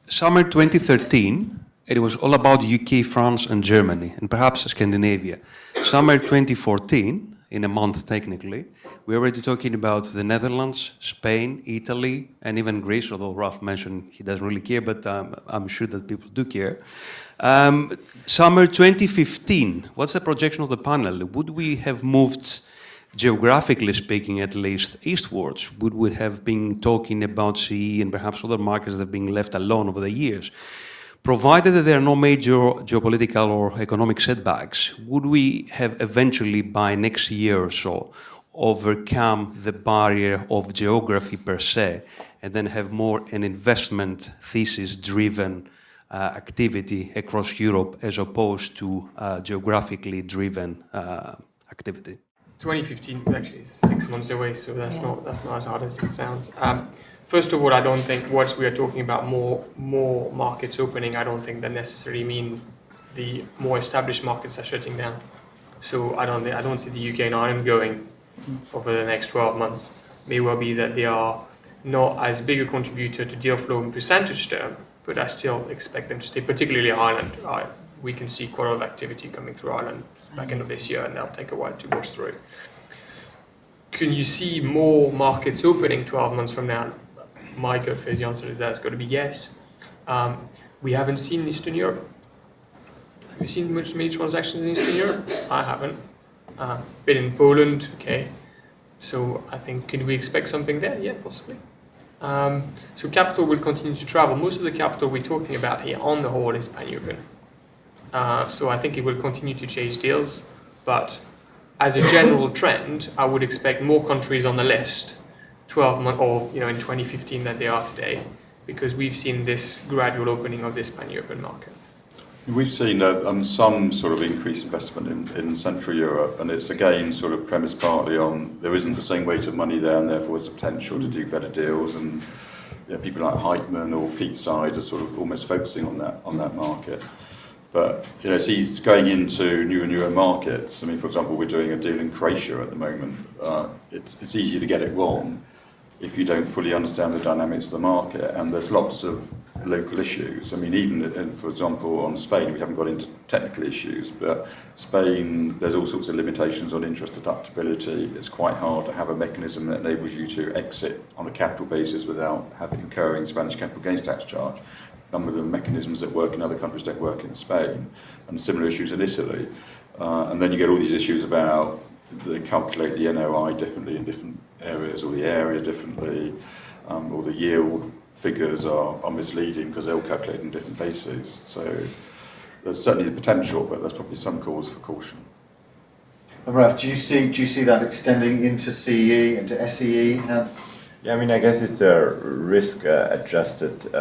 summer 2013, it was all about UK, France, and Germany, and perhaps Scandinavia. Summer 2014, in a month technically, we're already talking about the Netherlands, Spain, Italy, and even Greece, although Ralph mentioned he doesn't really care, but I'm sure that people do care. Summer 2015, what's the projection of the panel? Would we have moved, geographically speaking at least, eastwards? Would we have been talking about CEE and perhaps other markets that have been left alone over the years? Provided that there are no major geopolitical or economic setbacks, would we have eventually, by next year or so, overcome the barrier of geography per se, and then have more an investment thesis-driven activity across Europe as opposed to geographically driven activity? 2015 actually is 6 months away, so that's not as hard as it sounds. First of all, I don't think once we are talking about more markets opening, I don't think that necessarily mean the more established markets are shutting down. So I don't see the UK and Ireland going over the next 12 months. May well be that they are not as big a contributor to deal flow in percentage term, but I still expect them to stay, particularly Ireland. We can see quite a lot of activity coming through Ireland back end of this year, and that'll take a while to wash through. Can you see more markets opening 12 months from now? My gut feel the answer is that's got to be yes. We haven't seen Eastern Europe. Have you seen many transactions in Eastern Europe? I haven't. Been in Poland, okay. So I think, can we expect something there? Yeah, possibly. So capital will continue to travel. Most of the capital we're talking about here on the whole is pan-European. So I think it will continue to chase deals, but as a general trend, I would expect more countries on the list 12 months or in 2015 than they are today, because we've seen this gradual opening of this pan-European market. We've seen some sort of increased investment in Central Europe, and it's again sort of premised partly on there isn't the same weight of money there, and therefore there's a potential to do better deals. And people like Heitman or Pete Side are sort of almost focusing on that market. But see, going into newer markets. I mean, for example, we're doing a deal in Croatia at the moment. It's easy to get it wrong if you don't fully understand the dynamics of the market, and there's lots of local issues. I mean, even for example on Spain, we haven't got into technical issues, but Spain, there's all sorts of limitations on interest deductibility. It's quite hard to have a mechanism that enables you to exit on a capital basis without incurring Spanish capital gains tax charge. Some of the mechanisms that work in other countries don't work in Spain, and similar issues in Italy. And then you get all these issues about they calculate the NOI differently in different areas, or the area differently, or the yield figures are misleading because they're all calculated on different bases. So there's certainly the potential, but there's probably some cause for caution. Ralph, do you see that extending into CEE, into SEE? Yeah, I mean, I guess it's a risk-adjusted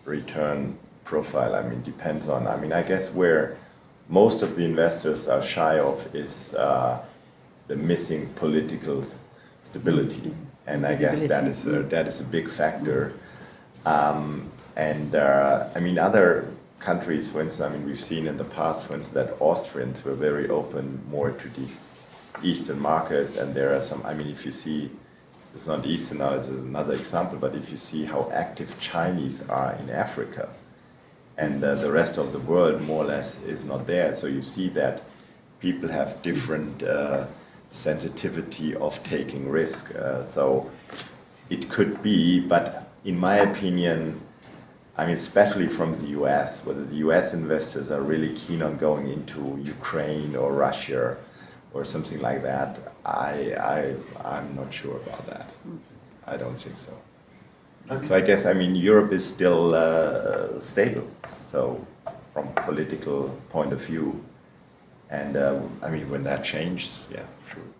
return profile. I mean, depends on. I mean, I guess where most of the investors are shy of is the missing political stability, and I guess that is a big factor. I mean, other countries, for instance, I mean, we've seen in the past, for instance, that Austrians were very open more to these Eastern markets, and there are some. I mean, if you see. It's not Eastern now, it's another example, but if you see how active Chinese are in Africa, and the rest of the world more or less is not there, so you see that people have different sensitivity of taking risk. So it could be, but in my opinion, I mean, especially from the US, whether the US investors are really keen on going into Ukraine or Russia or something like that, I'm not sure about that. I don't think so. Okay. So I guess, I mean, Europe is still stable, so from a political point of view. And I mean, when that changes, yeah, true.